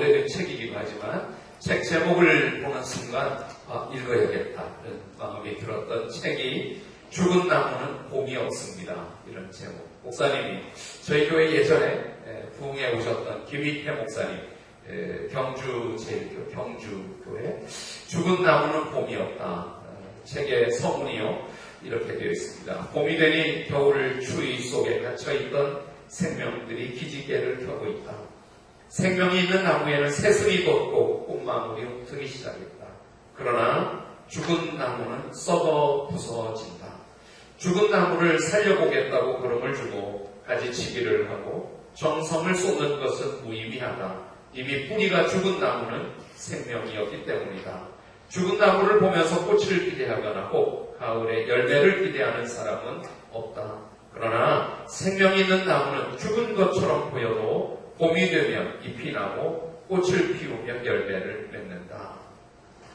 오래된 책이기도 하지만 책 제목을 보는 순간 읽어야겠다 이런 마음이 들었던 책이 죽은 나무는 봄이 없습니다. 이런 제목. 목사님이 저희 교회 예전에 부흥에 오셨던 김익태 목사님, 경주 제일교 경주교회 죽은 나무는 봄이 없다. 책의 서문이요 이렇게 되어 있습니다. 봄이 되니 겨울 추위 속에 갇혀있던 생명들이 기지개를 켜고 있다. 생명이 있는 나무에는 새순이 돋고 꽃망울이 흩트기 시작했다. 그러나 죽은 나무는 썩어 부서진다. 죽은 나무를 살려보겠다고 걸음을 주고 가지치기를 하고 정성을 쏟는 것은 무의미하다. 이미 뿌리가 죽은 나무는 생명이었기 때문이다. 죽은 나무를 보면서 꽃을 기대하거나 혹 가을에 열매를 기대하는 사람은 없다. 그러나 생명이 있는 나무는 죽은 것처럼 보여도 봄이 되면 잎이 나고 꽃을 피우며 열매를 맺는다.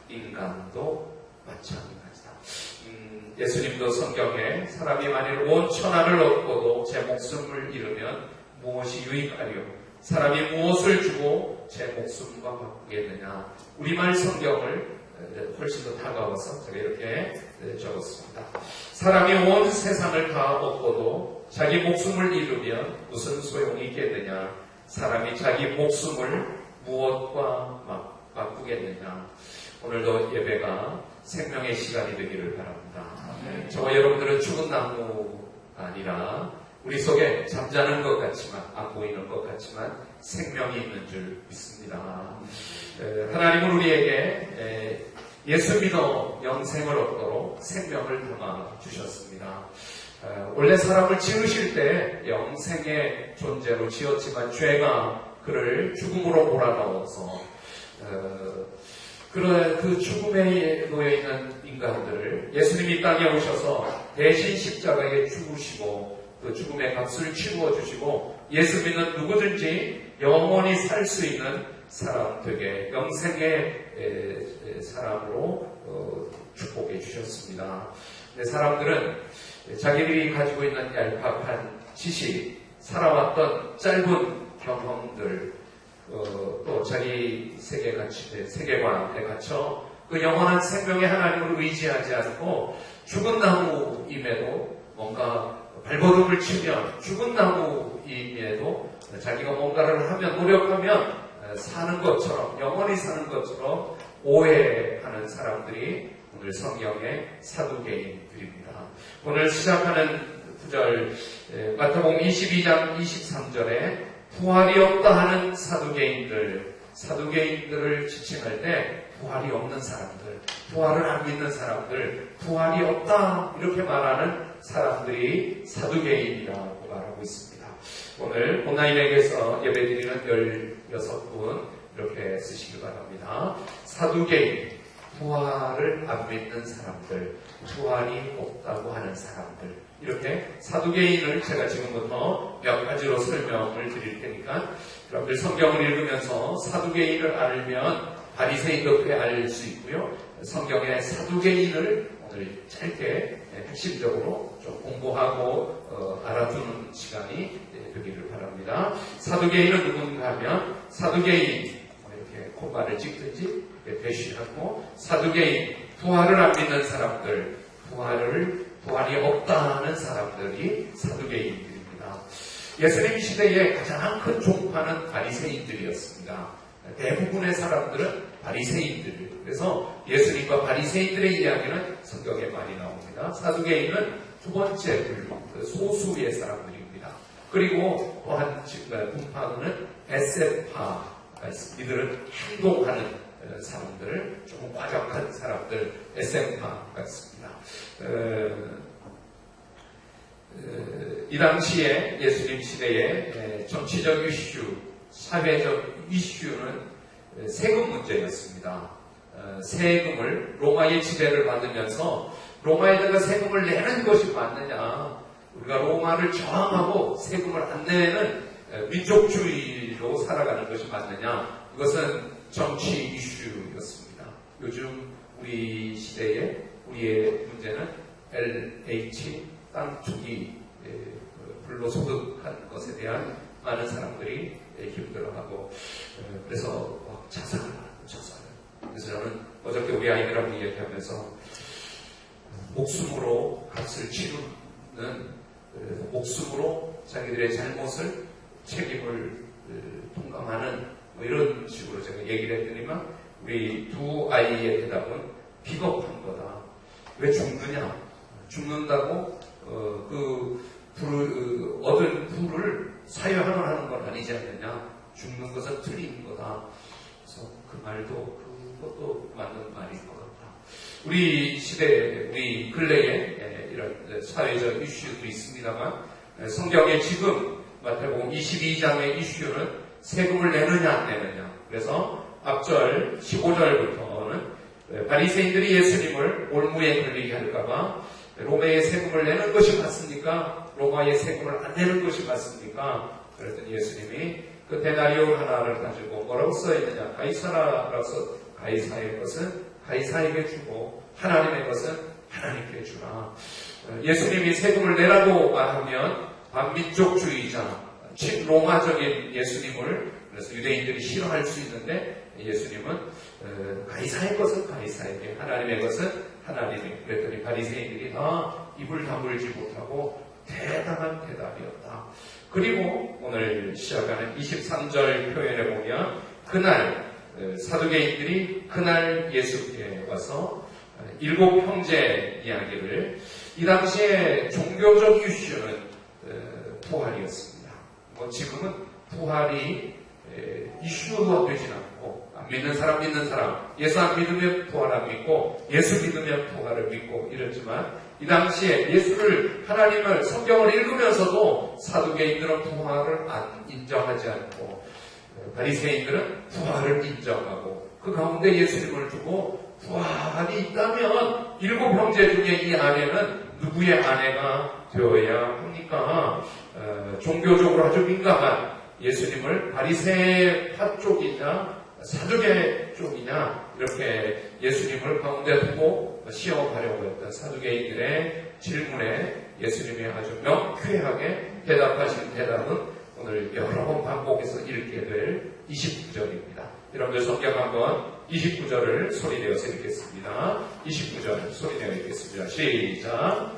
인간도 마찬가지다. 예수님도 성경에 사람이 만일 온 천하를 얻고도 제 목숨을 잃으면 무엇이 유익하리요? 사람이 무엇을 주고 제 목숨과 바꾸겠느냐? 우리말 성경을 훨씬 더 다가와서 제가 이렇게 적었습니다. 사람이 온 세상을 다 얻고도 자기 목숨을 잃으면 무슨 소용이 있겠느냐? 사람이 자기 목숨을 무엇과 바꾸겠느냐? 오늘도 예배가 생명의 시간이 되기를 바랍니다. 저와 여러분들은 죽은 나무가 아니라 우리 속에 잠자는 것 같지만 안 보이는 것 같지만 생명이 있는 줄 믿습니다. 하나님은 우리에게 예수 믿어 영생을 얻도록 생명을 담아 주셨습니다. 원래 사람을 지으실 때 영생의 존재로 지었지만 죄가 그를 죽음으로 몰아넣어서 그 죽음에 놓여있는 인간들을 예수님이 이 땅에 오셔서 대신 십자가에 죽으시고 그 죽음의 값을 치루어 주시고 예수 믿는 누구든지 영원히 살 수 있는 사람 되게 영생의 사람으로 축복해 주셨습니다. 사람들은 자기들이 가지고 있는 얄팍한 지식, 살아왔던 짧은 경험들, 또 자기 세계관에 갇혀 그 영원한 생명의 하나님을 의지하지 않고 죽은 나무임에도 뭔가 발버둥을 치면 죽은 나무임에도 자기가 뭔가를 하면 노력하면 사는 것처럼 영원히 사는 것처럼 오해하는 사람들이 오늘 성경의 사두개인들입니다. 오늘 시작하는 구절 마태복음 22장 23절에 부활이 없다 하는 사두개인들을 지칭할 때 부활이 없는 사람들, 부활을 안 믿는 사람들, 부활이 없다 이렇게 말하는 사람들이 사두개인이라고 말하고 있습니다. 오늘 온라인에게서 예배드리는 16분 이렇게 쓰시기 바랍니다. 사두개인, 부활을 안 믿는 사람들, 부활이 없다고 하는 사람들, 이렇게 사두개인을 제가 지금부터 몇 가지로 설명을 드릴 테니까 여러분들 성경을 읽으면서 사두개인을 알면 바리새인도 꽤 알 수 있고요. 성경의 사두개인을 오늘 짧게 핵심적으로 좀 공부하고 알아두는 시간이 되기를 바랍니다. 사두개인은 누군가 하면 사두개인 이렇게 콧발을 찍든지 이렇게 배신하고 사두개인 부활을 안 믿는 사람들, 부활이 없다는 사람들이 사두개인들입니다. 예수님 시대의 가장 큰 종파는 바리새인들이었습니다. 대부분의 사람들은 바리새인들. 그래서 예수님과 바리새인들의 이야기는 성경에 많이 나옵니다. 사두개인은 두 번째 소수의 사람들입니다. 그리고 또 한 분파는 에세파가 있습니다. 이들은 행동하는 사람들, 조금 과격한 사람들, 에세파가 있습니다. 이 당시에 예수님 시대의 정치적 이슈, 사회적 이슈는 세금 문제였습니다. 세금을 로마의 지배를 받으면서 로마에다가 세금을 내는 것이 맞느냐, 우리가 로마를 저항하고 세금을 안 내는 민족주의로 살아가는 것이 맞느냐, 이것은 정치 이슈였습니다. 요즘 우리 시대에 우리의 문제는 LH, 땅 투기, 불로소득한 것에 대한 많은 사람들이 힘들어하고, 그래서 자살을. 그래서 저는 어저께 우리 아이들하고 이야기하면서 목숨으로 값을 치르는, 목숨으로 자기들의 잘못을 책임을 통감하는 뭐 이런 식으로 제가 얘기를 했더니만 우리 두 아이의 대답은 비겁한 거다. 왜 죽느냐? 죽는다고 얻은 부를 사유하는 건 아니지 않느냐? 죽는 것은 틀린 거다. 그래서 그 말도 그것도 맞는 말일 것 같다. 우리 시대에, 우리 근래에 이런 사회적 이슈도 있습니다만 성경에 지금 마태복음 22장의 이슈는 세금을 내느냐 안 내느냐. 그래서 앞절 15절부터는 바리새인들이 예수님을 올무에 걸리게 할까봐 로마의 세금을 내는 것이 맞습니까? 로마의 세금을 안 내는 것이 맞습니까? 그랬더니 예수님이 그 데나리온 하나를 가지고 뭐라고 써있느냐? 가이사라라서 가이사의 것은 가이사에게 주고 하나님의 것은 하나님께 주라. 예수님이 세금을 내라고 말하면 반민족주의자, 친로마적인 예수님을 그래서 유대인들이 싫어할 수 있는데 예수님은 가이사의 것은 가이사에게, 하나님의 것은 하나님에게. 그랬더니 바리새인들이 다 입을 다물지 못하고 대단한 대답이었다. 그리고 오늘 시작하는 23절 표현에 보면 그날 사두개인들이 그날 예수께 와서 7 형제 이야기를, 이 당시에 종교적 이슈는 부활이었습니다. 뭐 지금은 부활이 이슈가 되진 않고, 믿는 사람, 예수 안 믿으면 부활 안 믿고, 예수 믿으면 부활을 믿고 이랬지만, 이 당시에 예수를, 하나님을, 성경을 읽으면서도 사두개인들은 부활을 인정하지 않고, 바리새인들은 부활을 인정하고, 그 가운데 예수님을 두고 부활이 있다면 7 형제 중에 이 아내는 누구의 아내가 되어야 합니까? 종교적으로 아주 민감한 예수님을 바리새파 쪽이냐 사두개 쪽이냐 이렇게 예수님을 가운데 두고 시험하려고 했던 사두개인들의 질문에 예수님이 아주 명쾌하게 대답하신 대답은 오늘 여러 번 반복해서 읽게 될 29절입니다. 여러분들 성경 한번 29절을 소리내어서 읽겠습니다. 29절 소리내어 읽겠습니다. 시작.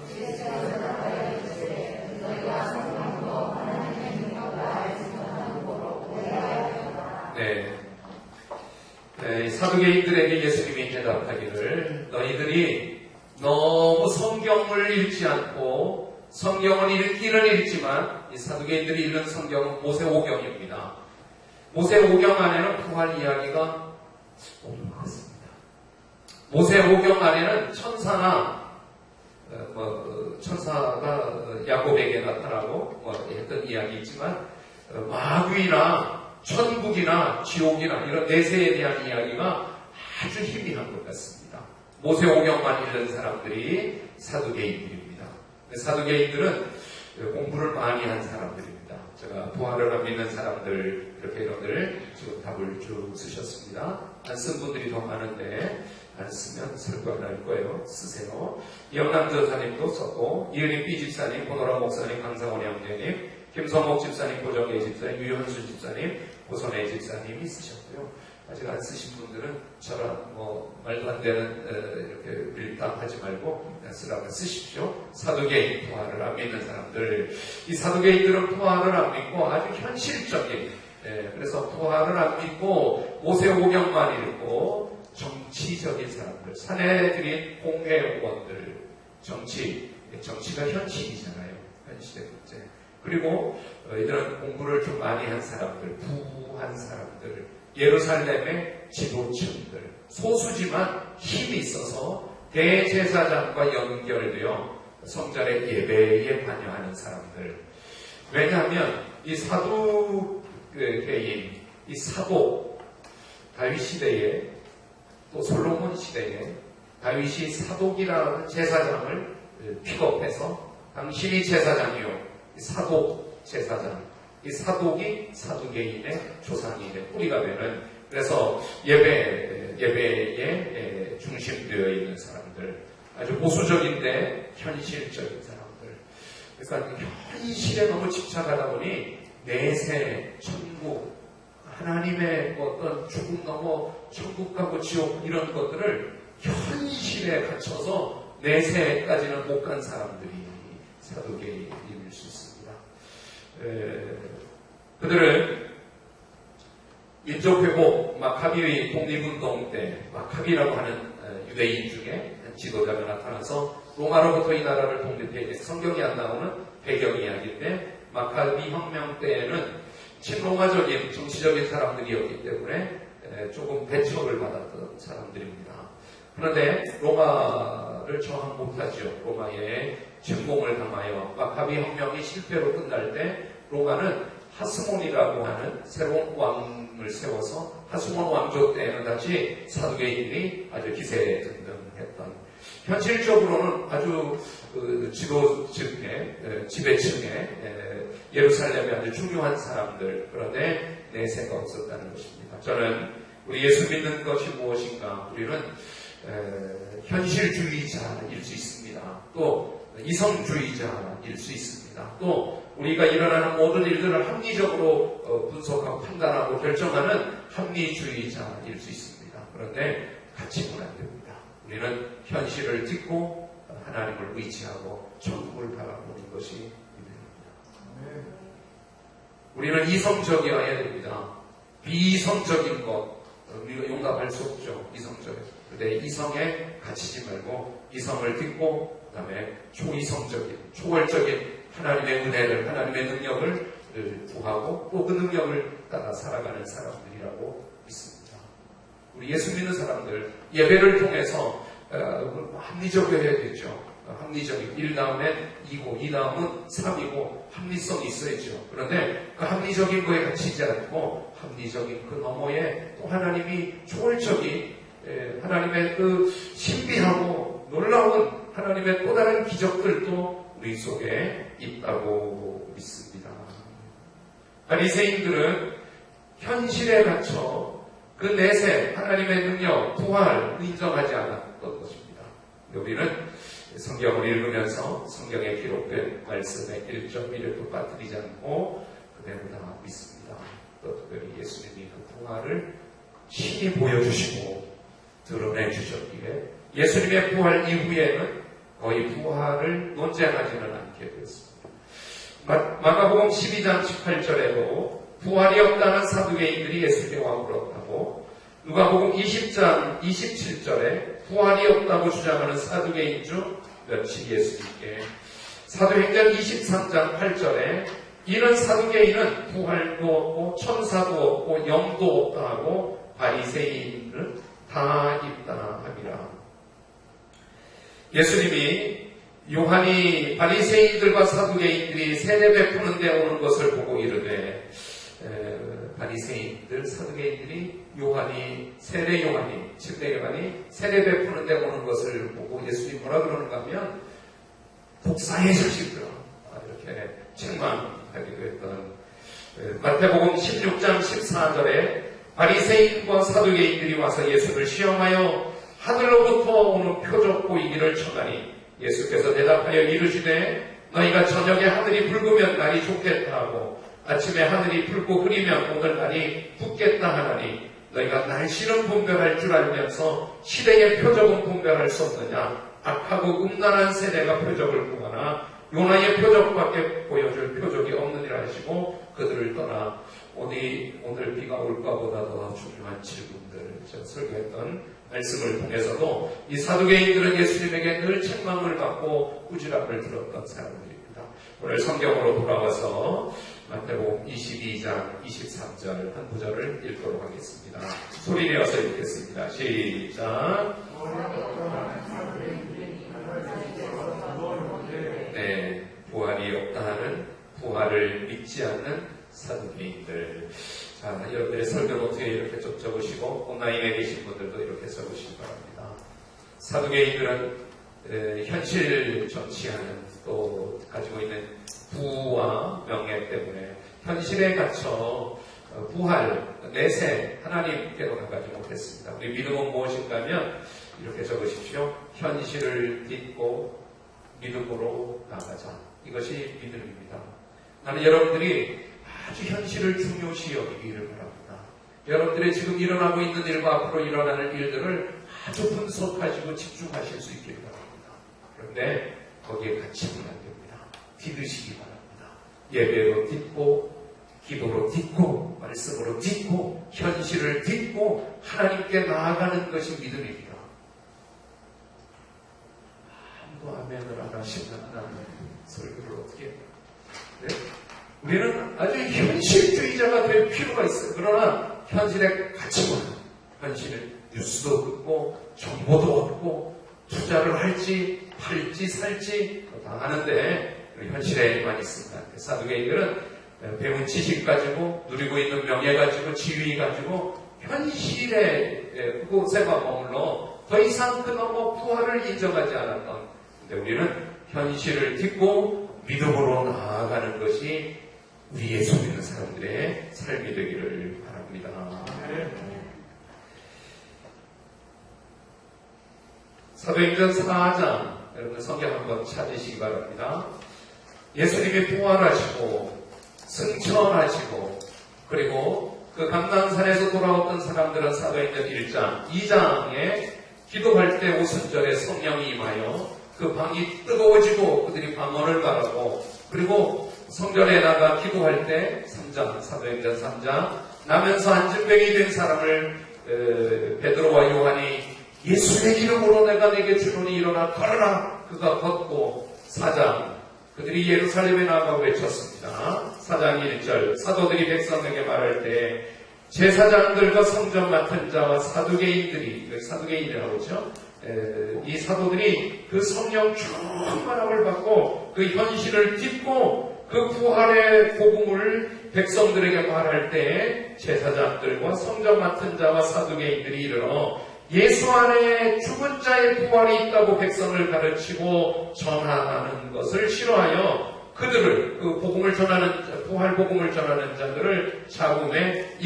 네, 사두개인들에게 예수님이 대답하기를, 너희들이 너무 성경을 읽지 않고, 성경을 읽기는 읽지만 이 사두개인들이 읽는 성경은 모세오경입니다. 모세오경 안에는 부활 이야기가 없는 것 같습니다. 모세오경 안에는 천사가 야곱에게 나타나고 했던 이야기 있지만 마귀나 천국이나 지옥이나 이런 내세에 대한 이야기가 아주 희미한 것 같습니다. 모세오경만 읽는 사람들이 사두개인들입니다. 사두개인들은 공부를 많이 한 사람들입니다. 제가 부활을 안 믿는 사람들 이렇게 여러분들 지금 답을 쭉 쓰셨습니다. 안 쓴 분들이 더 많은데 안 쓰면 설교를 할 거예요. 쓰세요. 이영남 전사님도 썼고, 이은희 B 집사님, 고노라 목사님, 강상원 형제님, 김성목 집사님, 고정혜 집사님, 유현수 집사님, 고선혜 집사님이 쓰셨고요. 아직 안 쓰신 분들은 저런 말도 안 되는 이렇게 밀당하지 말고 쓰라고 쓰십시오. 사두개인, 부활을 안 믿는 사람들, 이 사두개인들은 부활을 안 믿고 아주 현실적인, 그래서 부활을 안 믿고 모세오경만 읽고 정치적인 사람들, 사내들인 공회원들, 정치가 현실이잖아요. 현실의 문제. 그리고 이런 공부를 좀 많이 한 사람들, 부한 사람들, 예루살렘의 지도층들, 소수지만 힘이 있어서 대제사장과 연결되어 성전의 예배에 관여하는 사람들. 왜냐하면 이 사두개인, 이 사도, 다윗 시대에 또 솔로몬 시대에 다윗이 사독이라는 제사장을 픽업해서 당신이 제사장이요, 사독 제사장, 이 사독이 사두개인의 조상인의 뿌리가 되는, 그래서 예배에 중심되어 있는 사람들, 아주 보수적인데 현실적인 사람들. 그러니까 현실에 너무 집착하다 보니 내세, 천국, 하나님의 어떤 죽음 넘어 천국 가고 지옥 이런 것들을 현실에 갇혀서 내세까지는 못 간 사람들이 사두개인일 수 있습니다. 그들은 민족회복 마카비의 독립운동 때 마카비라고 하는 유대인 중에 지도자가 나타나서 로마로부터 이 나라를 독립해 성경이 안 나오는 배경 이야기인데 마카비 혁명 때에는 친로마적인 정치적인 사람들이었기 때문에 조금 배척을 받았던 사람들입니다. 그런데 로마를 저항 못하죠. 로마에 침공을 당하여 마카비 혁명이 실패로 끝날 때 로마는 하스몬이라고 하는 새로운 왕을 세워서 하스몬 왕조 때에는 다시 사두개인들이 아주 기세등등했던, 현실적으로는 아주 지도층에 지배층에 예루살렘의 아주 중요한 사람들, 그런데 내세가 없었다는 것입니다. 저는 우리 예수 믿는 것이 무엇인가, 우리는 현실주의자일 수 있습니다. 또 이성주의자일 수 있습니다. 또 우리가 일어나는 모든 일들을 합리적으로 분석하고 판단하고 결정하는 합리주의자일 수 있습니다. 그런데 같이 보면 안 됩니다. 우리는 현실을 딛고 하나님을 의지하고 천국을 바라보는 것이 믿음입니다. 우리는 이성적이어야 됩니다. 비이성적인 것 우리가 용납할 수 없죠. 이성적인. 그런데 이성에 갇히지 말고 이성을 딛고 그 다음에 초이성적인, 초월적인 하나님의 은혜를, 하나님의 능력을 구하고 또 그 능력을 따라 살아가는 사람들이라고 믿습니다. 우리 예수 믿는 사람들 예배를 통해서 합리적이어야 되죠. 합리적인 1 다음에 2고 2 다음은 3이고 합리성이 있어야죠. 그런데 그 합리적인 거에 갇히지 않고 합리적인 그 너머에 또 하나님이 초월적인 하나님의 그 신비하고 놀라운 하나님의 또 다른 기적들도 우리 속에 있다고 믿습니다. 바리새인들은 현실에 갇혀 그 내세, 하나님의 능력, 부활을 인정하지 않았던 것입니다. 우리는 성경을 읽으면서 성경에 기록된 말씀의 1.1을 빠뜨리지 않고 그대로 다 믿습니다. 또 특별히 예수님이 그 부활을 신이 보여주시고 드러내 주셨기에 예수님의 부활 이후에는 거의 부활을 논쟁하지는 않게 되었습니다. 마가복음 12장 18절에도 부활이 없다는 사두개인들이 예수님께 와 물었다고, 누가복음 20장 27절에 부활이 없다고 주장하는 사두개인 중 며칠 예수님께, 사도행전 23장 8절에 이는 사두개인은 부활도 없고 천사도 없고 영도 없다 하고 바리새인은 다 있다 함이라. 예수님이 요한이 바리새인들과 사두개인들이 세례 베푸는 데 오는 것을 보고 이르되, 바리새인들, 사두개인들이 요한이 침례 요한이 세례 베푸는 데 오는 것을 보고 예수님이 뭐라 그러는가 하면 독사의 자식들아 이렇게 책망하기도 했던, 마태복음 16장 14절에 바리새인과 사두개인들이 와서 예수를 시험하여 하늘로부터 오는 표적 보이기를 청하니 예수께서 대답하여 이르시되 너희가 저녁에 하늘이 붉으면 날이 좋겠다 하고 아침에 하늘이 붉고 흐리면 오늘 날이 붓겠다 하나니 너희가 날씨는 분별할 줄 알면서 시대의 표적은 분별할 수 없느냐. 악하고 음란한 세대가 표적을 구하나 요나의 표적밖에 보여줄 표적이 없느니라 하시고 그들을 떠나 오늘 비가 올까 보다 더 중요한 질문들, 제가 설교했던 말씀을 통해서도 이 사두개인들은 예수님에게 늘 책망을 받고 꾸지람을 들었던 사람들입니다. 오늘 성경으로 돌아와서 마태복음 22장 23절 한 구절을 읽도록 하겠습니다. 소리 내어서 읽겠습니다. 시작. 네, 부활이 없다 하는, 부활을 믿지 않는 사두개인들. 자, 여러분들의 설교 노트에 이렇게 좀 적으시고 온라인에 계신 분들도 이렇게 적으시기 바랍니다. 사두개인들은 현실 정치하는, 또 가지고 있는 부와 명예 때문에 현실에 갇혀 부활, 내세, 하나님께로 나가지 못했습니다. 우리 믿음은 무엇인가 하면 이렇게 적으십시오. 현실을 딛고 믿음으로 나가자. 이것이 믿음입니다. 나는 여러분들이 아주 현실을 중요시 여기기를 바랍니다. 여러분들의 지금 일어나고 있는 일과 앞으로 일어나는 일들을 아주 분석하시고 집중하실 수 있길 바랍니다. 그런데 거기에 갇히면 안 됩니다. 뒤드시기 바랍니다. 예배로 딛고, 기도로 딛고, 말씀으로 딛고, 현실을 딛고 하나님께 나아가는 것이 믿음입니다. 아무도 아멘을 안 하시면 나는 설교를 어떻게 해요? 네? 우리는 아주 현실주의자가 될 필요가 있어요. 그러나 현실에 갇히면 현실을 뉴스도 듣고 정보도 얻고 투자를 할지 팔지 살지 다 하는데 현실에만 있습니다. 사두개인들은 배운 지식 가지고 누리고 있는 명예 가지고 지위 가지고 현실에 그곳에만 머물러 더 이상 그 너머 부활을 인정하지 않았던, 근데 우리는 현실을 딛고 믿음으로 나아가는 것이 우리 예수 믿는 사람들의 삶이 되기를 바랍니다. 사도행전 4장, 여러분 성경 한번 찾으시기 바랍니다. 예수님이 부활하시고 승천하시고 그리고 그 감난산에서 돌아왔던 사람들은 사도행전 1장, 2장에 기도할 때 오순절에 성령이 임하여 그 방이 뜨거워지고 그들이 방언을 말하고, 그리고 성전에 나가 기도할 때 3장, 사도행전 3장, 나면서 안진병이 된 사람을 베드로와 요한이 예수의 이름으로 내가 내게 주노니 일어나 걸어라. 그가 걷고, 4장, 그들이 예루살렘에 나가 외쳤습니다. 4장 1절, 사도들이 백성에게 말할 때 제사장들과 성전 맡은 자와 사두개인들이, 사두개인이라고 그러죠. 이 사도들이 그 성령 충만함을 받고 그 현실을 딛고 그 부활의 복음을 백성들에게 말할 때 제사장들과 성전 맡은 자와 사두개인들이 이르러 예수 안에 죽은 자의 부활이 있다고 백성을 가르치고 전하는 것을 싫어하여 그들을, 그 복음을 전하는, 부활 복음을 전하는 자들을 잡음에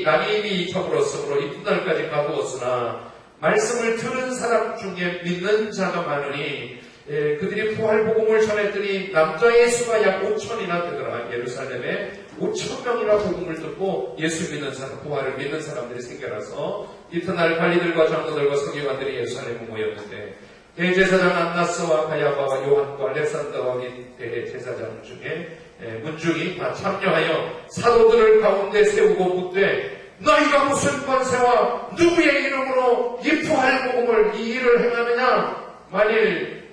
남이 이미 적으로서로 이튿날까지 가두었으나 말씀을 들은 사람 중에 믿는 자가 많으니 그들이 부활 복음을 전했더니 남자의 수가 약 5천이나 되더라. 예루살렘에 5,000명이나 복음을 듣고 예수 믿는 사람, 부활을 믿는 사람들이 생겨나서 이튿날 관리들과 장로들과 서기관들이 예루살렘에 모였는데 대제사장 안나스와 가야바와 요한과 알렉산더와 대제사장 중에 문중이 다 참여하여 사도들을 가운데 세우고 묻되 너희가 무슨 권세와 누구의 이름으로 이 부활 복음을 이 일을 행하느냐? 만일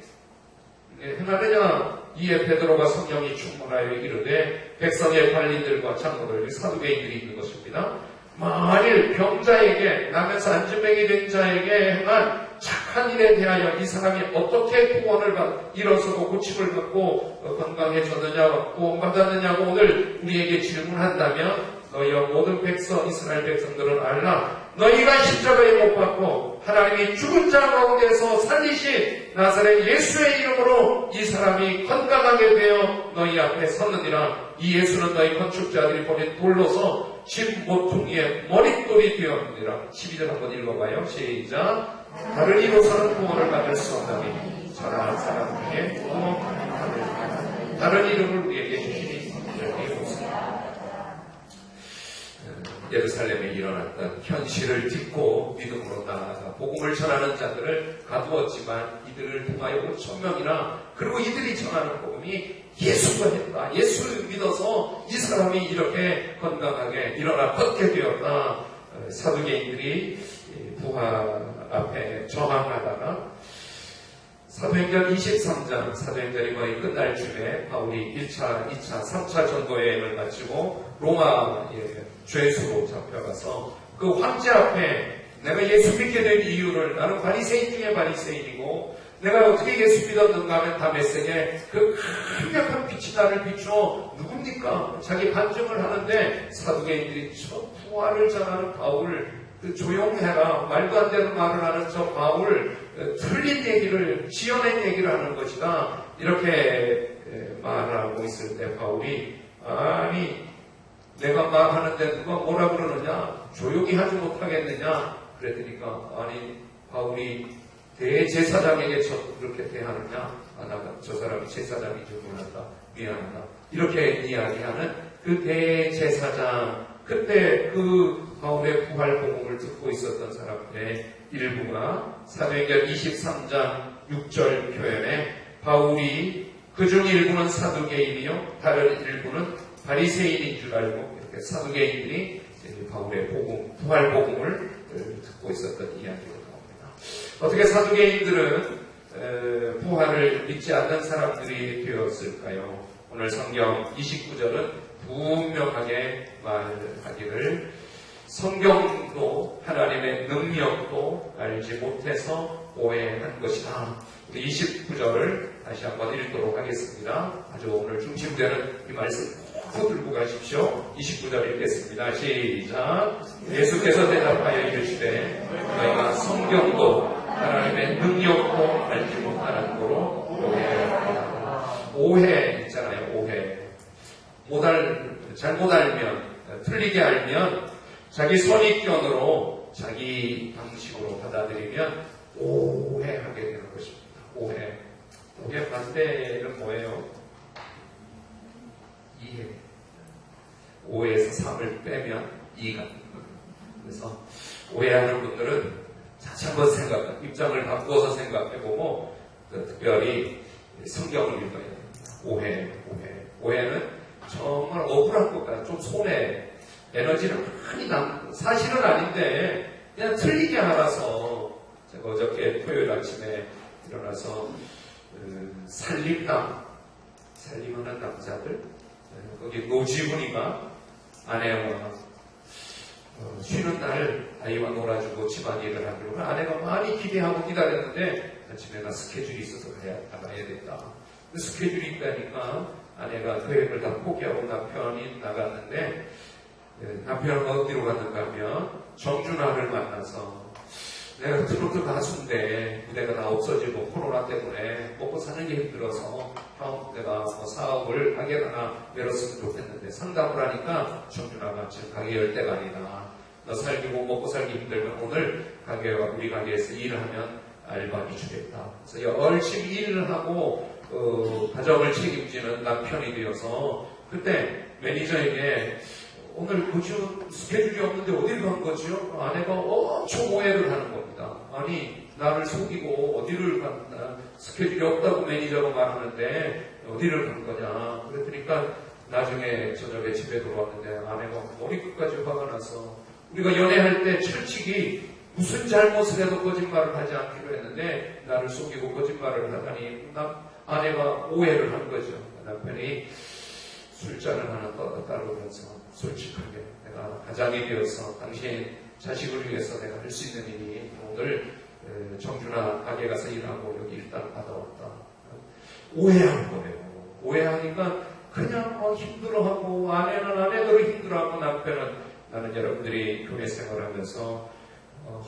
행하느냐? 이에 베드로가 성령이 충만하여 이르되 백성의 관리들과 장로들, 사두개인들이 있는 것입니다. 만일 병자에게, 나면서 안진병이 된 자에게 행한 착한 일에 대하여 이 사람이 어떻게 구원을 일어서고 고침을 받고 건강해졌느냐, 구원받았느냐고 오늘 우리에게 질문한다면 너희와 모든 백성, 이스라엘 백성들은 알라. 너희가 십자가에 못 박고 하나님이 죽은 자 가운데서 살리신 나사렛 예수의 이름으로 이 사람이 건강하게 되어 너희 앞에 섰느니라. 이 예수는 너희 건축자들이 버린 돌로서 집 모퉁이의 머릿돌이 되었느니라. 12절 한번 읽어봐요. 시작. 다른 이로서는 구원을 받을 수 없다니 전한 사람 중에 구원을 받을 다른 이름을 우리에게 주시니 여기 오세요. 예루살렘에 일어났던 현실을 딛고 믿음으로 나아가 복음을 전하는 자들을 가두었지만 이들을 통하여 5,000명이나, 그리고 이들이 전하는 복음이 예수가 했다. 예수를 믿어서 이 사람이 이렇게 건강하게 일어나 걷게 되었다. 사두개인들이 부활 앞에 저항하다가 사도행전 23장, 사도행전이 거의 끝날 쯤에 바울이 1차, 2차, 3차 전도여행을 마치고 로마의 죄수로 잡혀가서 그 황제 앞에 내가 예수 믿게 된 이유를, 나는 바리새인 중에 바리새인이고 내가 어떻게 예수 믿었는가 하면 다메섹에 그 강력한 빛이 나를 비추어 누굽니까? 자기 반증을 하는데 사두개인들이 저 부활을 전하는 바울, 조용해라, 말도 안 되는 말을 하는 저 바울, 틀린 얘기를, 지어낸 얘기를 하는 것이다. 이렇게 말하고 있을 때 바울이, 아니 내가 말하는데 누가 뭐라 그러느냐? 조용히 하지 못하겠느냐? 그랬더니까 아니 바울이 대제사장에게 그렇게 대하느냐? 저 사람이 제사장이 질문한다. 미안하다. 이렇게 이야기하는 그 대제사장, 그때 그 바울의 부활 복음을 듣고 있었던 사람들의 일부가 사도행전 23장 6절 표현에 바울이 그중 일부는 사두개인이요 다른 일부는 바리새인인 줄 알고 이렇게 사두개인들이 바울의 복음, 부활 복음을 듣고 있었던 이야기로 나옵니다. 어떻게 사두개인들은 부활을 믿지 않는 사람들이 되었을까요? 오늘 성경 29절은 분명하게 말하기를 성경도 하나님의 능력도 알지 못해서 오해한 것이다. 29절을 다시 한번 읽도록 하겠습니다. 아주 오늘 중심되는 이 말씀 꼭 들고 가십시오. 29절 읽겠습니다. 시작. 예수께서 대답하여 이르시되 너희가 성경도 하나님의 능력도 알지 못하는 거로 오해하였다. 오해 있잖아요. 오해. 잘못 알면, 틀리게 알면 자기 선입견으로 자기 방식으로 받아들이면 오해하게 되는 것입니다. 오해. 오해 반대는 뭐예요? 이해. 오해에서 3을 빼면 2가. 그래서 오해하는 분들은 다시 한번 입장을 바꾸어서 생각해보고 특별히 성경을 읽어야 됩니다. 오해는 정말 억울한 것 같아요. 좀 손에 에너지를 많이 사실은 아닌데 그냥 틀리게 알아서 제가 어저께 토요일 아침에 일어나서 살림하는 남자들 거기 노지훈이가 아내와 쉬는 날 아이와 놀아주고 집안일을 하기로 아내가 많이 기대하고 기다렸는데 아침에 나 스케줄이 있어서 나가야 된다. 스케줄이 있다니까 아내가 계획을 다 포기하고 남편이 나갔는데 남편은 어디로 갔는가 하면 정준하를 만나서 내가 트로트 가수인데 무대가 다 없어지고 코로나 때문에 먹고 사는 게 힘들어서 형 내가 사업을 가게 하나 열었으면 좋겠는데 상담을 하니까 정준하가 지금 가게 열 때가 아니다. 너 살기고 먹고 살기 힘들면 오늘 우리 가게에서 일을 하면 알바비 주겠다. 그래서 열심히 일을 하고 가정을 책임지는 남편이 되어서 그때 매니저에게 오늘 스케줄이 없는데 어디를 간 거지요? 아내가 엄청 오해를 하는 겁니다. 아니 나를 속이고 어디를 갔나 스케줄이 없다고 매니저가 말하는데 어디를 간 거냐 그랬더니까 나중에 저녁에 집에 돌아왔는데 아내가 머리끝까지 화가 나서 우리가 연애할 때 철칙이 무슨 잘못을 해도 거짓말을 하지 않기로 했는데 나를 속이고 거짓말을 하다니 아내가 오해를 한 거죠. 남편이 술잔을 하나 따르면서 솔직하게 내가 가장이 되어서 당신 자식을 위해서 내가 할 수 있는 일이 오늘 정준하 가게 가서 일하고 여기 일단 받아왔다. 오해한 거예요. 오해하니까 그냥 힘들어하고 아내는 아내대로 힘들어하고 남편은 나는 여러분들이 교회 생활하면서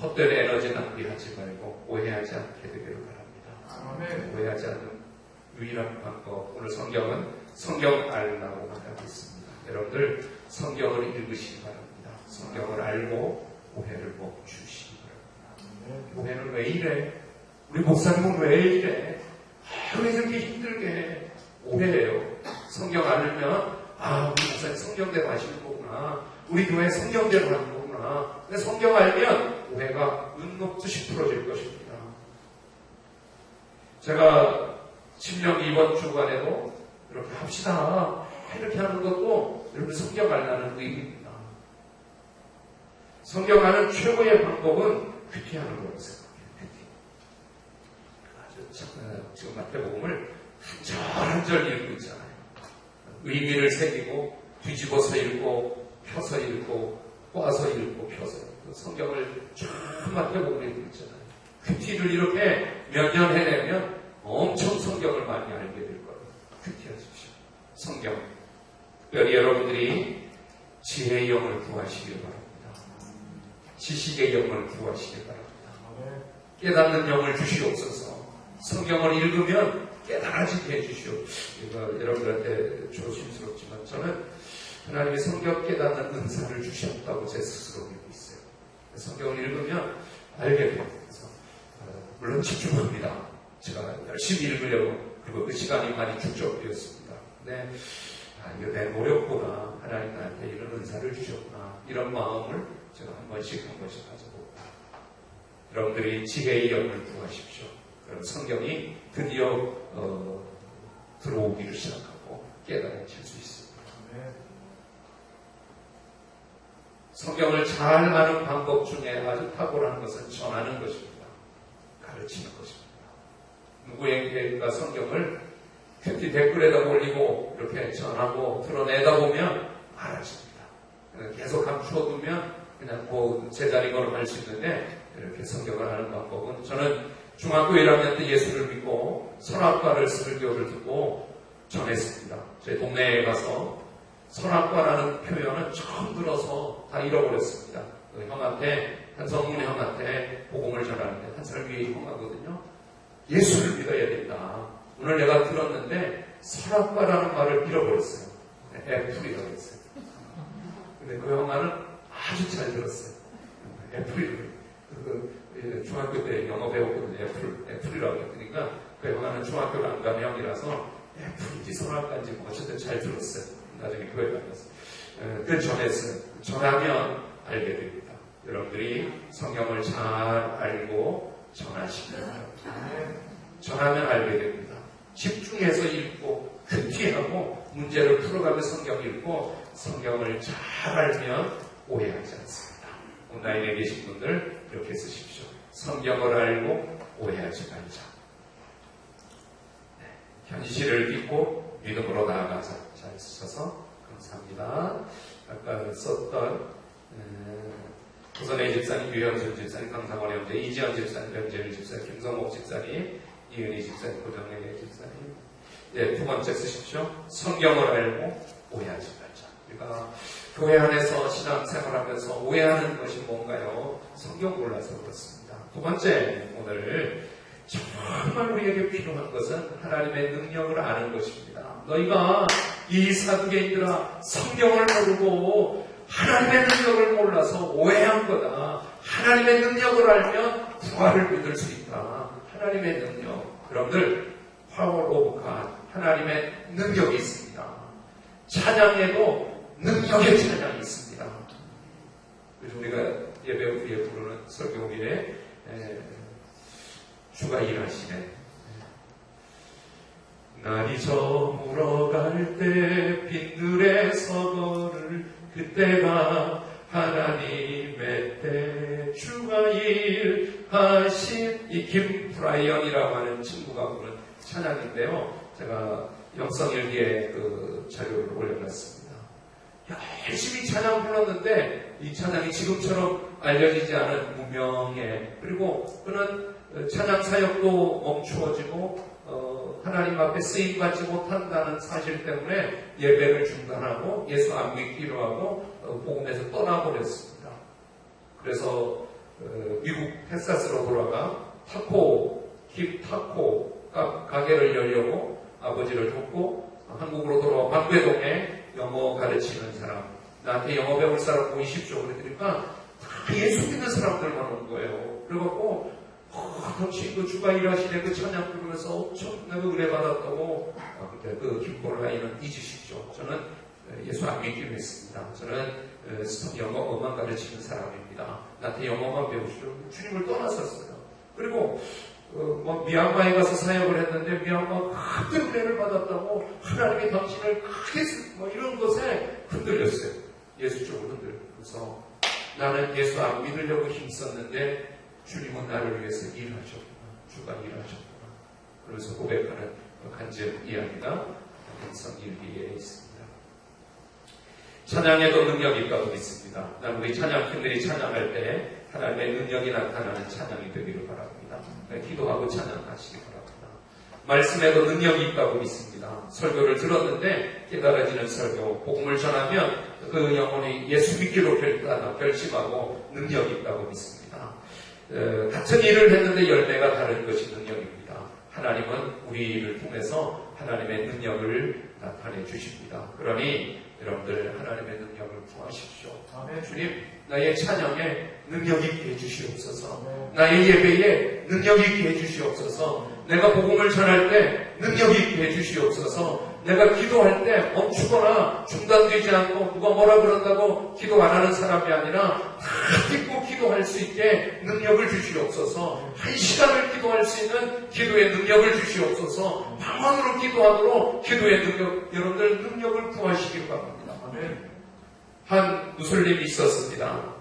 헛된 에너지 낭비하지 말고 오해하지 않게 되기를 바랍니다. 오해하지 않는 유일한 방법. 오늘 성경은 성경 알라고 말하고 있습니다. 여러분들 성경을 읽으시기 바랍니다. 성경을 알고 오해를 멈추시기 바랍니다. 오해는 왜 이래? 우리 목사님은 왜 이래? 왜 이렇게 힘들게 해? 오해해요. 성경 알면 우리 목사님 성경대로 하시는 거구나. 우리 교회 성경대로 하는 거구나. 근데 성경 알면 오해가 눈 녹듯이 풀어질 것입니다. 제가 침령 이번 주간에도 이렇게 합시다. 이렇게 하는 것도 여러분 성경 알라는 의미입니다. 성경 아는 최고의 방법은 큐티하는 거라고 생각해요. 큐티. 지금 마태복음을 한 절 한 절 읽고 있잖아요. 의미를 새기고 뒤집어서 읽고 펴서 읽고 꼬아서 읽고 펴서 읽고 성경을 쫙 마태복음을 읽고 있잖아요. 큐티를 이렇게 몇 년 해내면 엄청 성경을 많이 알게 될 거예요. 큐티하십시오. 성경. 특별히 여러분들이 지혜의 영을 구하시길 바랍니다. 지식의 영을 구하시길 바랍니다. 깨닫는 영을 주시옵소서. 성경을 읽으면 깨달아지게 해주시오. 이거 여러분들한테 조심스럽지만 저는 하나님이 성경 깨닫는 은사를 주셨다고 제 스스로 믿고 있어요. 성경을 읽으면 알게 돼요. 그래서 물론 집중합니다. 제가 열심히 읽으려고 그리고 그 시간이 많이 축적되었습니다. 근데 이거 내 노력보다 하나님 나한테 이런 은사를 주셨구나. 이런 마음을 제가 한 번씩 가져봅니다. 여러분들이 지혜의 영을 구하십시오. 그럼 성경이 드디어 들어오기를 시작하고 깨달아질 수 있습니다. 성경을 잘 아는 방법 중에 아주 탁월한 것은 전하는 것입니다. 가르치는 것입니다. 누구에게가 성경을 특히 댓글에다 올리고 이렇게 전하고 드러내다 보면 알아집니다. 계속 감추어두면 그냥 뭐 제자리걸음 할 수 있는데 이렇게 성경을 하는 방법은 저는 중학교 1학년 때 예수를 믿고 선악과를 설교를 듣고 전했습니다. 제 동네에 가서 선악과라는 표현은 처음 들어서 다 잃어버렸습니다. 그 형한테, 한성문 형한테 복음을 전하는데 한 살 위에 형하거든요. 예수를 믿어야 된다. 오늘 내가 들었는데 선악과라는 말을 잃어버렸어요. 애플이라고 했어요. 근데 그 형아는 아주 잘 들었어요. 애플이 중학교 때 영어 배웠거든요. 애플이라고 했으니까 그 형아는 중학교를 안 간 형이라서 애플인지 선악과인지 뭐 어쨌든 잘 들었어요. 나중에 교회 다녔어요. 그 전했어요. 전하면 알게 됩니다. 여러분들이 성경을 잘 알고 전하시면 전하면 알게 됩니다. 집중해서 읽고 큐티하고 문제를 풀어가며 성경 읽고 성경을 잘 알면 오해하지 않습니다. 온라인에 계신 분들 이렇게 쓰십시오. 성경을 알고 오해하지 말자. 네, 현실을 믿고 믿음으로 나아가자. 잘 쓰셔서 감사합니다. 아까 썼던 조선의 집사님, 유현준 집사님, 강상원 형제, 이지현 집사님, 변재일 집사님, 김성목 집사님, 이은희 집사님, 고정래 집사님. 네, 두 번째 쓰십시오. 성경을 알고 오해하지 말자. 우리가 교회 안에서 신앙생활하면서 오해하는 것이 뭔가요? 성경 몰라서 그렇습니다. 두 번째, 오늘 정말 우리에게 필요한 것은 하나님의 능력을 아는 것입니다. 너희가 이 사두개인들아 성경을 모르고 하나님의 능력을 몰라서 오해한 거다. 하나님의 능력을 알면 부활을 믿을 수 있다. 하나님의 능력. 여러분들 Power of God, 하나님의 능력이 있습니다. 찬양에도 능력의 찬양이 있습니다. 그래서 우리가 예배 후에 부르는 설교 후에 주가 일하시네. 날이 저물어갈 때 빈들의 서거를 그때가 하나님의 때 주가 일하신 이 김프라이언이라고 하는 친구가 부른 찬양인데요. 제가 영성일기에 그 자료를 올려놨습니다. 열심히 찬양 불렀는데 이 찬양이 지금처럼 알려지지 않은 무명에 그리고 그는 찬양 사역도 멈추어지고 하나님 앞에 쓰임받지 못한다는 사실 때문에 예배를 중단하고 예수 안 믿기로 하고 복음에서 떠나버렸습니다. 그래서 미국 텍사스로 돌아가 타코 가게를 열려고 아버지를 돕고 한국으로 돌아와 방배동에 영어 가르치는 사람, 나한테 영어 배울 사람 보이십시오 그랬더니까 다 예수 믿는 사람들만 온 거예요. 그래갖고 덕치 그 주가 일하시네 그 찬양 부르면서 엄청나게 은혜 받았다고. 그때 그 김포라이는 잊으십시오. 저는 예수 안 믿기로 했습니다. 저는 영어 음악 가르치는 사람입니다. 나한테 영어만 배우시오. 주님을 떠났었어요. 그리고 미얀마에 가서 사역을 했는데 미얀마가 크게 은혜를 받았다고 하나님이 당신을 크게 이런 것에 흔들렸어요. 예수 쪽으로 흔들렸어요. 그래서 나는 예수 안 믿으려고 힘썼는데 주님은 나를 위해서 일하셨구나. 주가 일하셨구나. 그래서 고백하는 간증 이야기가 성일기에 있습니다. 찬양에도 능력이 있다고 믿습니다. 난 우리 찬양팀들이 찬양할 때 하나님의 능력이 나타나는 찬양이 되기를 바랍니다. 기도하고 찬양하시기 바랍니다. 말씀에도 능력이 있다고 믿습니다. 설교를 들었는데 깨달아지는 설교, 복음을 전하면 그 영혼이 예수 믿기로 결심하고 능력이 있다고 믿습니다. 같은 일을 했는데 열매가 다른 것이 능력입니다. 하나님은 우리 일을 통해서 하나님의 능력을 나타내 주십니다. 그러니 여러분들 하나님의 능력을 구하십시오. 아멘. 주님, 나의 찬양에 능력 있게 해주시옵소서. 나의 예배에 능력 있게 해주시옵소서. 내가 복음을 전할 때 능력 있게 해주시옵소서. 내가 기도할 때 멈추거나 중단되지 않고 누가 뭐라 그런다고 기도 안 하는 사람이 아니라 다 듣고 기도할 수 있게 능력을 주시옵소서. 한 시간을 기도할 수 있는 기도의 능력을 주시옵소서. 방언으로 기도하도록 기도의 능력, 여러분들 능력을 구하시길 바랍니다. 한 무슬림이 있었습니다.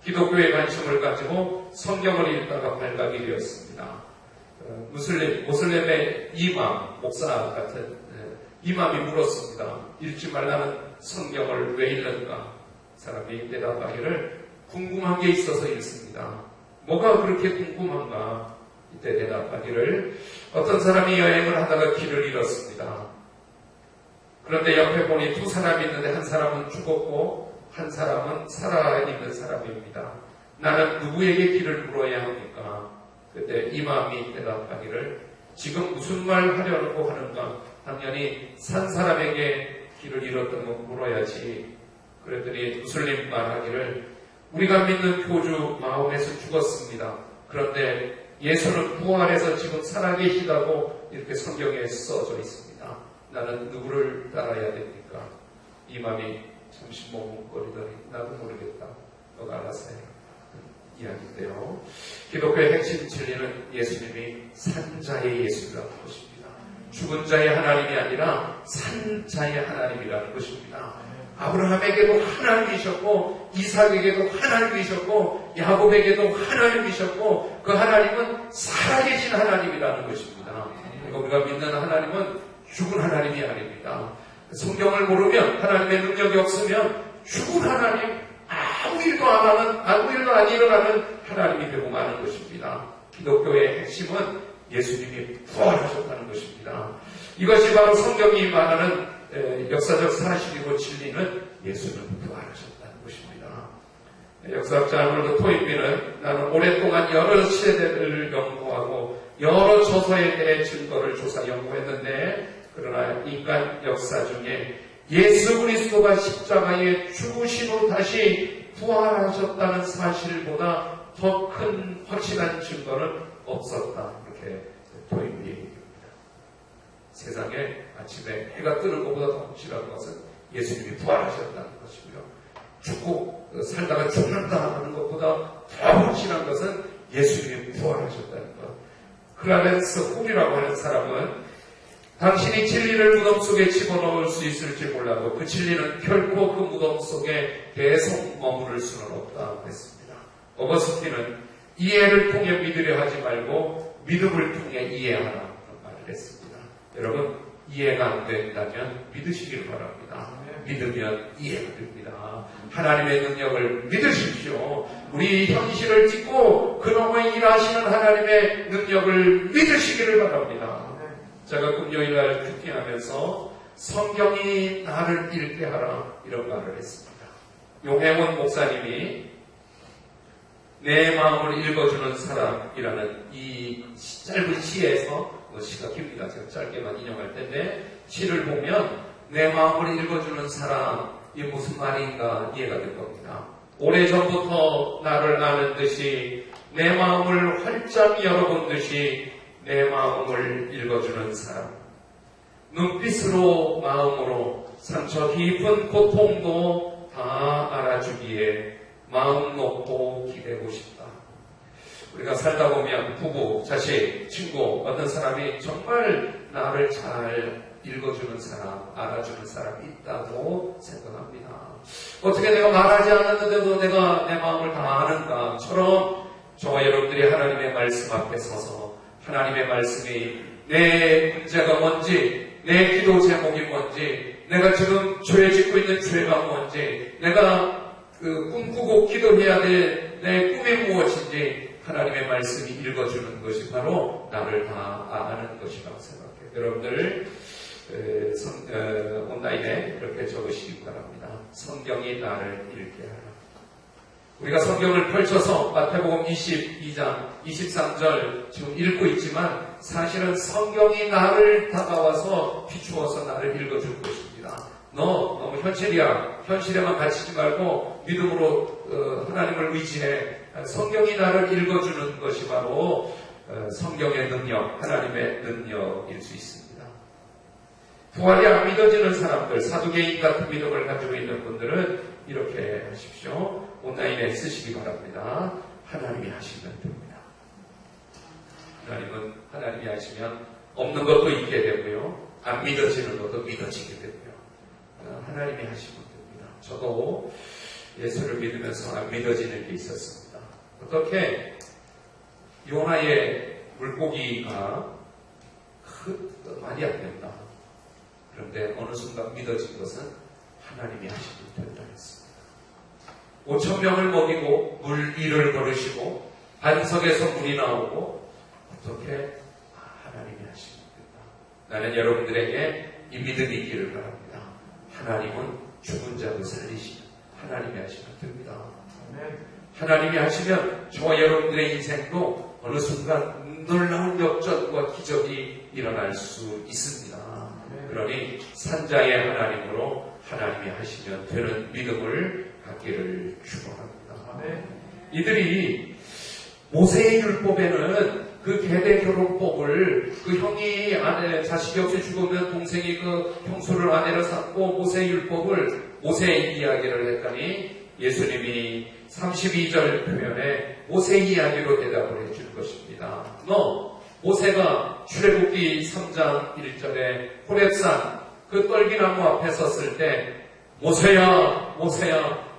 기독교에 관심을 가지고 성경을 읽다가 발각이 되었습니다. 모슬렘의 이맘, 목사 같은 이맘이 물었습니다. 읽지 말라는 성경을 왜 읽는가? 사람이 대답하기를 궁금한 게 있어서 읽습니다. 뭐가 그렇게 궁금한가? 이때 대답하기를 어떤 사람이 여행을 하다가 길을 잃었습니다. 그런데 옆에 보니 두 사람이 있는데 한 사람은 죽었고 한 사람은 살아있는 사람입니다. 나는 누구에게 길을 물어야 합니까? 그때 이맘이 대답하기를 지금 무슨 말 하려고 하는가? 당연히 산 사람에게 길을 잃었던 거 물어야지. 그랬더니 무슬림 말하기를 우리가 믿는 교주 마음에서 죽었습니다. 그런데 예수는 부활해서 지금 살아계시다고 이렇게 성경에 써져 있습니다. 나는 누구를 따라야 됩니까? 이맘이 잠시 머뭇거리더니 나도 모르겠다. 너가 알아서 해. 이야기인데요. 기독교의 핵심 진리는 예수님이 산자의 예수라는 것입니다. 죽은 자의 하나님이 아니라 산 자의 하나님이라는 것입니다. 아브라함에게도 하나님이셨고 이삭에게도 하나님이셨고 야곱에게도 하나님이셨고 그 하나님은 살아계신 하나님이라는 것입니다. 우리가 믿는 하나님은 죽은 하나님이 아닙니다. 성경을 모르면 하나님의 능력이 없으면 죽은 하나님, 아무 일도 안 일어나는 하나님이 되고 마는 것입니다. 기독교의 핵심은 예수님이 부활하셨다는 것입니다. 이것이 바로 성경이 말하는 역사적 사실이고 진리는 예수는 부활하셨다는 것입니다. 역사학자 아놀드 토인비는 나는 오랫동안 여러 시대들을 연구하고 여러 저서에 대해 증거를 조사 연구했는데 그러나 인간 역사 중에 예수 그리스도가 십자가에 죽으신 후 다시 부활하셨다는 사실보다 더 큰 확실한 증거는 없었다. 이렇게 토인비 얘기합니다. 세상에 아침에 해가 뜨는 것보다 더 확실한 것은 예수님이 부활하셨다는 것이고요. 죽고 살다가 죽는다 하는 것보다 더 확실한 것은 예수님이 부활하셨다는 것. 클라렌스 홀이라고 하는 사람은 당신이 진리를 무덤 속에 집어넣을 수 있을지 몰라도 그 진리는 결코 그 무덤 속에 계속 머무를 수는 없다고 했습니다. 어거스틴은 이해를 통해 믿으려 하지 말고 믿음을 통해 이해하라 그런 말을 했습니다. 여러분 이해가 안 된다면 믿으시길 바랍니다. 믿으면 이해가 됩니다. 하나님의 능력을 믿으십시오. 우리 현실을 찍고 그놈의 일하시는 하나님의 능력을 믿으시기를 바랍니다. 제가 금요일날 큐티하면서 성경이 나를 읽게 하라 이런 말을 했습니다. 용해원 목사님이 내 마음을 읽어주는 사람이라는 이 짧은 시에서 시가 깁니다. 제가 짧게만 인용할 텐데 시를 보면 내 마음을 읽어주는 사람 이 무슨 말인가 이해가 될 겁니다. 오래전부터 나를 아는 듯이 내 마음을 활짝 열어본 듯이 내 마음을 읽어주는 사람 눈빛으로 마음으로 상처 깊은 고통도 다 알아주기에 마음 놓고 기대고 싶다. 우리가 살다 보면 부부, 자식, 친구 어떤 사람이 정말 나를 잘 읽어주는 사람, 알아주는 사람이 있다고 생각합니다. 어떻게 내가 말하지 않았는데도 내가 내 마음을 다 아는가처럼 저와 여러분들이 하나님의 말씀 앞에 서서 하나님의 말씀이 내 문제가 뭔지, 내 기도 제목이 뭔지, 내가 지금 죄 짓고 있는 죄가 뭔지, 내가 꿈꾸고 기도해야 될 내 꿈이 무엇인지 하나님의 말씀이 읽어주는 것이 바로 나를 다 아는 것이라고 생각해요. 여러분들 온라인에 이렇게 적으시기 바랍니다. 성경이 나를 읽게 하라. 우리가 성경을 펼쳐서 마태복음 22장 23절 지금 읽고 있지만 사실은 성경이 나를 다가와서 비추어서 나를 읽어줄 것입니다. 너 너무 현실이야. 현실에만 갇히지 말고 믿음으로 하나님을 의지해. 성경이 나를 읽어주는 것이 바로 성경의 능력, 하나님의 능력일 수 있습니다. 부활이 안 믿어지는 사람들, 사두개인 같은 믿음을 가지고 있는 분들은 이렇게 하십시오. 온라인에 쓰시기 바랍니다. 하나님이 하시면 됩니다. 하나님이 하시면 없는 것도 있게 되고요. 안 믿어지는 것도 믿어지게 되고요. 하나님이 하시면 됩니다. 저도 예수를 믿으면서 안 믿어지는 게 있었습니다. 어떻게 요나의 물고기가 말이 안 된다. 그런데 어느 순간 믿어진 것은 하나님이 하시면 된다 했습니다. 5,000명을 먹이고 물 위를 걸으시고 반석에서 물이 나오고 어떻게 하나님이 하시면 된다. 나는 여러분들에게 이 믿음이 있기를 바랍니다. 하나님은 죽은 자를 살리시는 하나님이 하시면 됩니다. 하나님이 하시면 저와 여러분들의 인생도 어느 순간 놀라운 역전과 기적이 일어날 수 있습니다. 그러니 산자의 하나님으로 하나님이 하시면 되는 믿음을 갖기를 축원합니다. 이들이 모세의 율법에는 그 계대 결혼법을 그 형이 자식이 없이 죽으면 동생이 그 형수를 아내로 삼고 모세의 율법을 모세의 이야기를 했더니 예수님이 32절 표현에 모세의 이야기로 대답을 해줄 것입니다. 모세가 출애굽기 3장 1절에 호렙산 그 떨기나무 앞에 섰을 때 모세야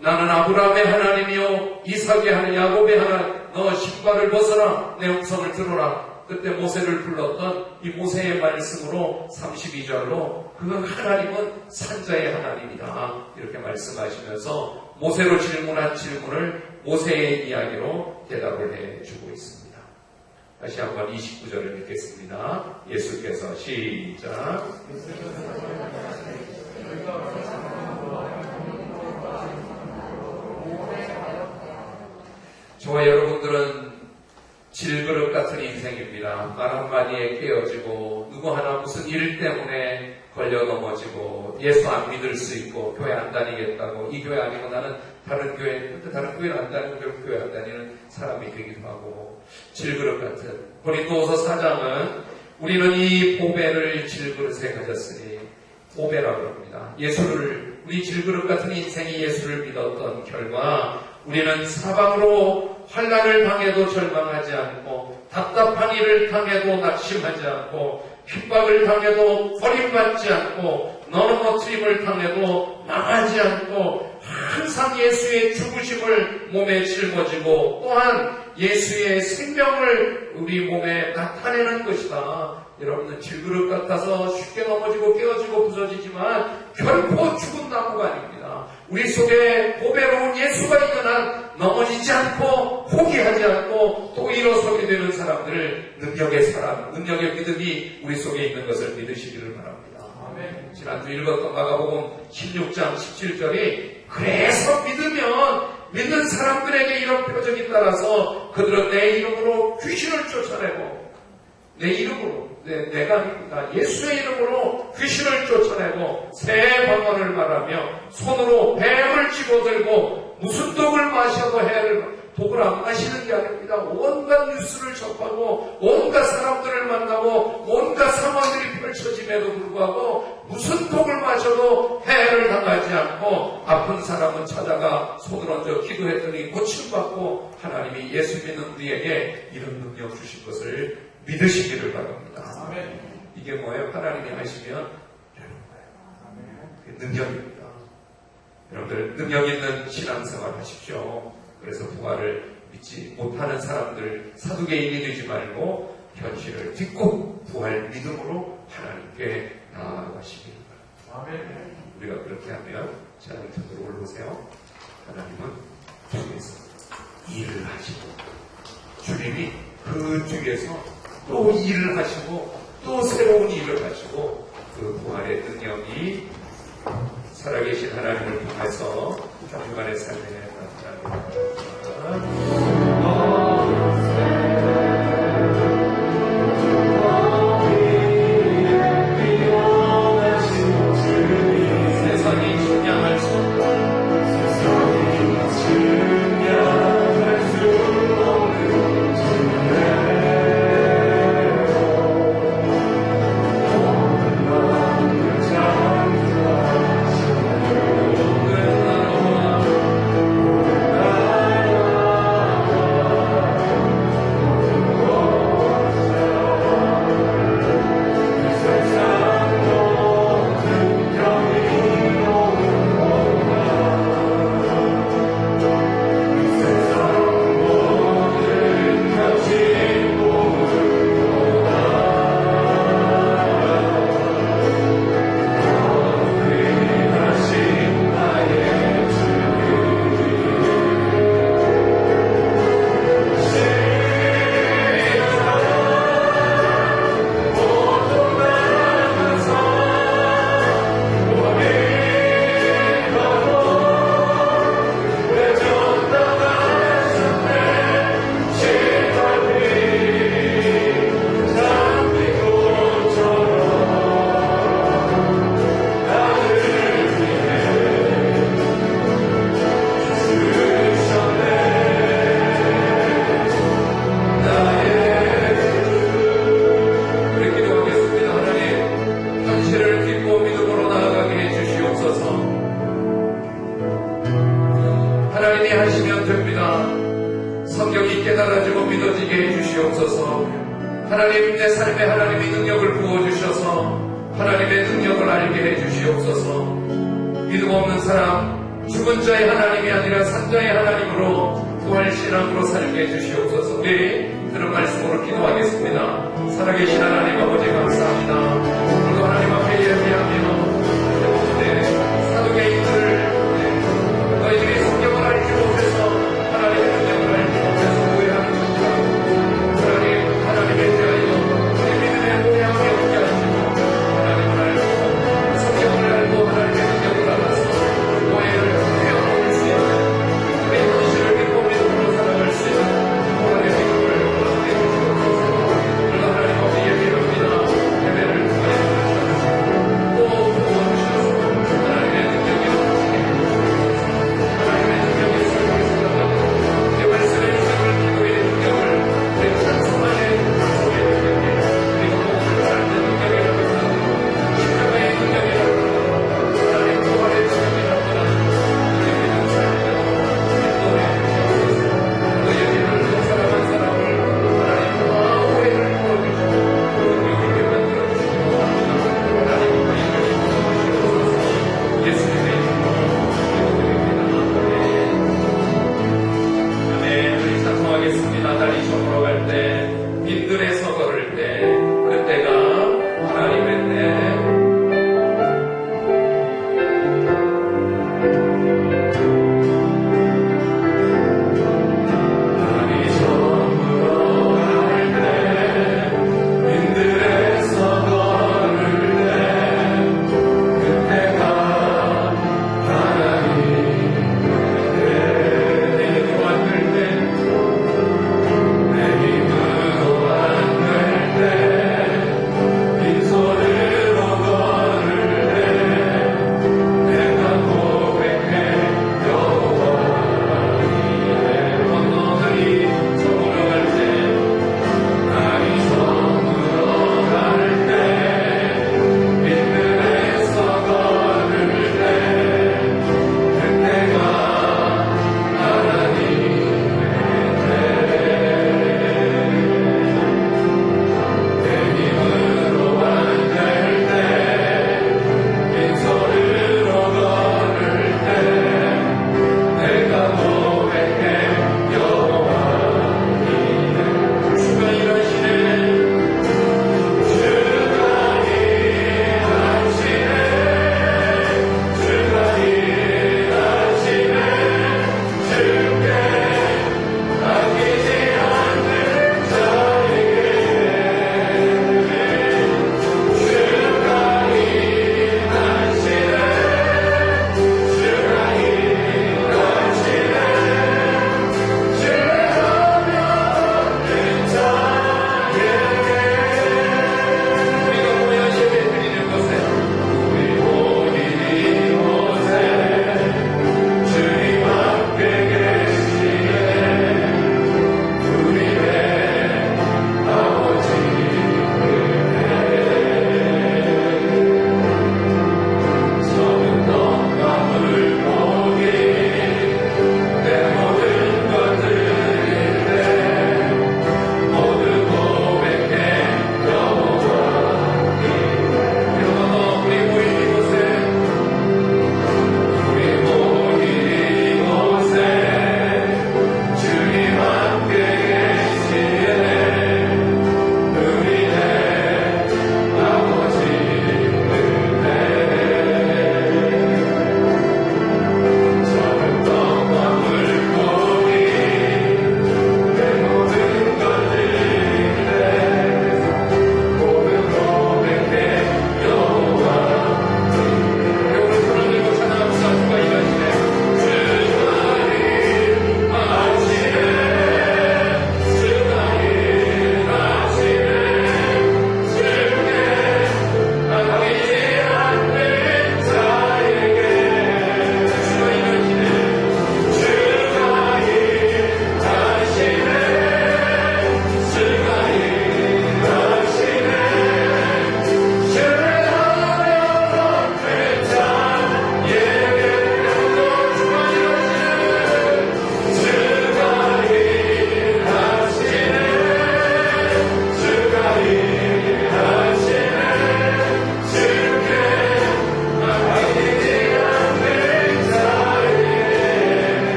나는 아브라함의 하나님이요 이삭의 하나님 야곱의 하나님 너 신발을 벗어라 내 음성을 들어라. 그때 모세를 불렀던 이 모세의 말씀으로 32절로 그 하나님은 산자의 하나님이다 이렇게 말씀하시면서 모세로 질문한 질문을 모세의 이야기로 대답을 해주고 있습니다. 다시 한번 29절을 읽겠습니다. 예수께서 시작. 저와 여러분들은 질그릇 같은 인생입니다. 말 한마디에 깨어지고 누구 하나 무슨 일 때문에 걸려 넘어지고 예수 안 믿을 수 있고 교회 안 다니겠다고 이 교회 아니고 나는 다른 교회를 안 다니고 결국 교회 안 다니는 사람이 되기도 하고 질그릇 같은 고린도후서 4장은 우리는 이 보배를 질그릇에 가졌으니 보배라고 합니다. 우리 질그릇 같은 인생이 예수를 믿었던 결과 우리는 사방으로 환난을 당해도 절망하지 않고 답답한 일을 당해도 낙심하지 않고 핍박을 당해도 버림받지 않고 넘어뜨림을 당해도 망하지 않고 항상 예수의 죽으심을 몸에 짊어지고 또한 예수의 생명을 우리 몸에 나타내는 것이다. 여러분은 질그릇 같아서 쉽게 넘어지고 깨어지고 부서지지만 결코 죽은 나무가 아닙니다. 우리 속에 보배로운 예수가 있는 한 넘어지지 않고 포기하지 않고 또 일어서게 되는 사람들을 능력의 믿음이 우리 속에 있는 것을 믿으시기를 바랍니다. 아멘. 지난주 읽었던 마가복음 16장 17절이 그래서 믿는 사람들에게 이런 표적이 따라서 그들은 내 이름으로 귀신을 쫓아내고 내 이름으로 내가 아닙니다. 예수의 이름으로 귀신을 쫓아내고 새 방언을 말하며 손으로 뱀을 집어들고 무슨 독을 마셔도 독을 안 마시는 게 아닙니다. 온갖 뉴스를 접하고 온갖 사람들을 만나고 온갖 상황들이 펼쳐짐에도 불구하고 무슨 독을 마셔도 해를 당하지 않고 아픈 사람은 찾아가 손을 얹어 기도했더니 고침받고 하나님이 예수 믿는 우리에게 이런 능력 주신 것을 믿으시기를 바랍니다. 아멘. 이게 뭐예요? 하나님이 하시면 되는 거예요. 능력입니다. 여러분들 능력 있는 신앙생활 하십시오. 그래서 부활을 믿지 못하는 사람들 사두개인이 되지 말고 현실을 딛고 부활 믿음으로 하나님께 나아가시기를 바랍니다. 아멘. 우리가 그렇게 하면 찬양팀으로 올라오세요. 하나님은 주에서 일을 하시고 주님이 그 주에서 또 일을 하시고 또 새로운 일을 하시고 그 부활의 능력이 살아계신 하나님을 통해서 우리만의 삶에 나타납니다. 세상이 증명할 수 없는 주의 하나님 내 삶에 하나님의 능력을 부어주셔서 하나님의 능력을 알게 해주시옵소서. 믿음 없는 사람, 죽은 자의 하나님이 아니라 산자의 하나님으로 부활신앙으로 살게 해주시옵소서. 우리 들은 말씀으로 기도하겠습니다. 살아계신 하나님 아버지 감사합니다. 오늘도 하나님 앞에 예배하며 사도계인들을 너희들이 성경을 알지 못해서 하나님의 능력을 알지 못해서 오해하는 것이라. 하나님, 하나님에 대하여 우리 믿음의 노래함이 없게 하시고 하나님을 알고 성경을 알고 하나님의 능력을 알아서 오해를 헤어놓을 수 있는 우리 현실을 믿고 믿음으로 살아갈 수 있는 하나님의 믿음을 허락해 주시옵소서. 오늘도 하나님 앞에 예배합니다. 예배를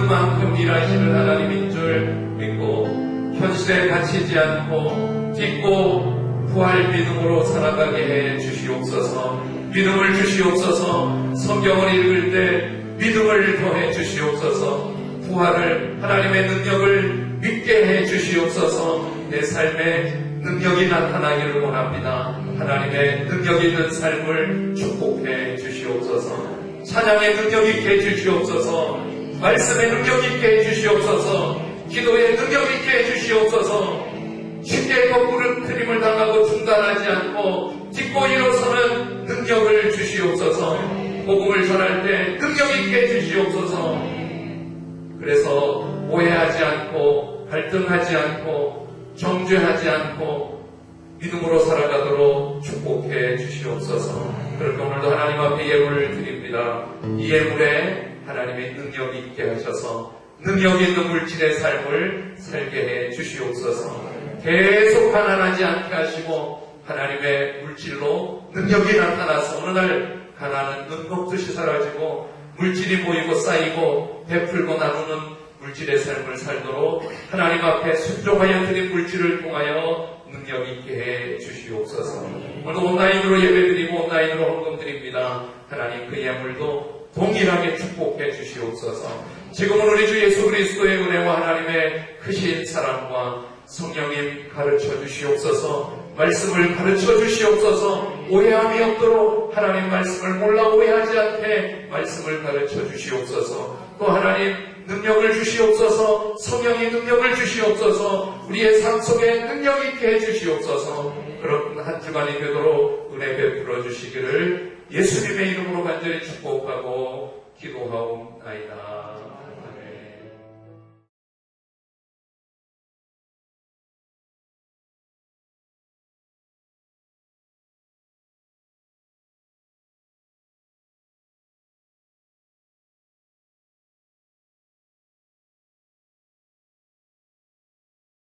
그만큼 일하시는 하나님인 줄 믿고 현실에 갇히지 않고 믿고 부활 믿음으로 살아가게 해 주시옵소서. 믿음을 주시옵소서. 성경을 읽을 때 믿음을 더해 주시옵소서. 부활을 하나님의 능력을 믿게 해 주시옵소서. 내 삶에 능력이 나타나기를 원합니다. 하나님의 능력 있는 삶을 축복해 주시옵소서. 찬양의 능력 있게 해 주시옵소서. 말씀의 능력 있게 해 주시옵소서. 기도의 능력 있게 해 주시옵소서. 쉽게 거꾸로 그림을 당하고 중단하지 않고 딛고 일어서는 능력을 주시옵소서. 복음을 전할 때 능력 있게 해 주시옵소서. 그래서 오해하지 않고 갈등하지 않고 정죄하지 않고 믿음으로 살아가도록 축복해 주시옵소서. 그렇게 오늘도 하나님 앞에 예물을 드립니다. 이 예물에 하나님의 능력 있게 하셔서 능력 있는 물질의 삶을 살게 해 주시옵소서. 계속 가난하지 않게 하시고 하나님의 물질로 능력이 나타나서 어느 날 가난은 눈 녹듯이 사라지고 물질이 모이고 쌓이고 베풀고 나누는 물질의 삶을 살도록 하나님 앞에 순종하여 드린 물질을 통하여 능력 있게 해 주시옵소서. 오늘도 온라인으로 예배드리고 온라인으로 헌금 드립니다. 하나님 그 예물도 동일하게 축복해 주시옵소서. 지금은 우리 주 예수 그리스도의 은혜와 하나님의 크신 사랑과 성령님 가르쳐 주시옵소서. 말씀을 가르쳐 주시옵소서. 오해함이 없도록 하나님 말씀을 몰라 오해하지 않게 말씀을 가르쳐 주시옵소서. 또 하나님 능력을 주시옵소서. 성령의 능력을 주시옵소서. 우리의 삶 속에 능력 있게 해주시옵소서. 그런 한 주간이 되도록 은혜 베풀어 주시기를 예수님의 이름으로 간절히 축복하고 기도하옵나이다.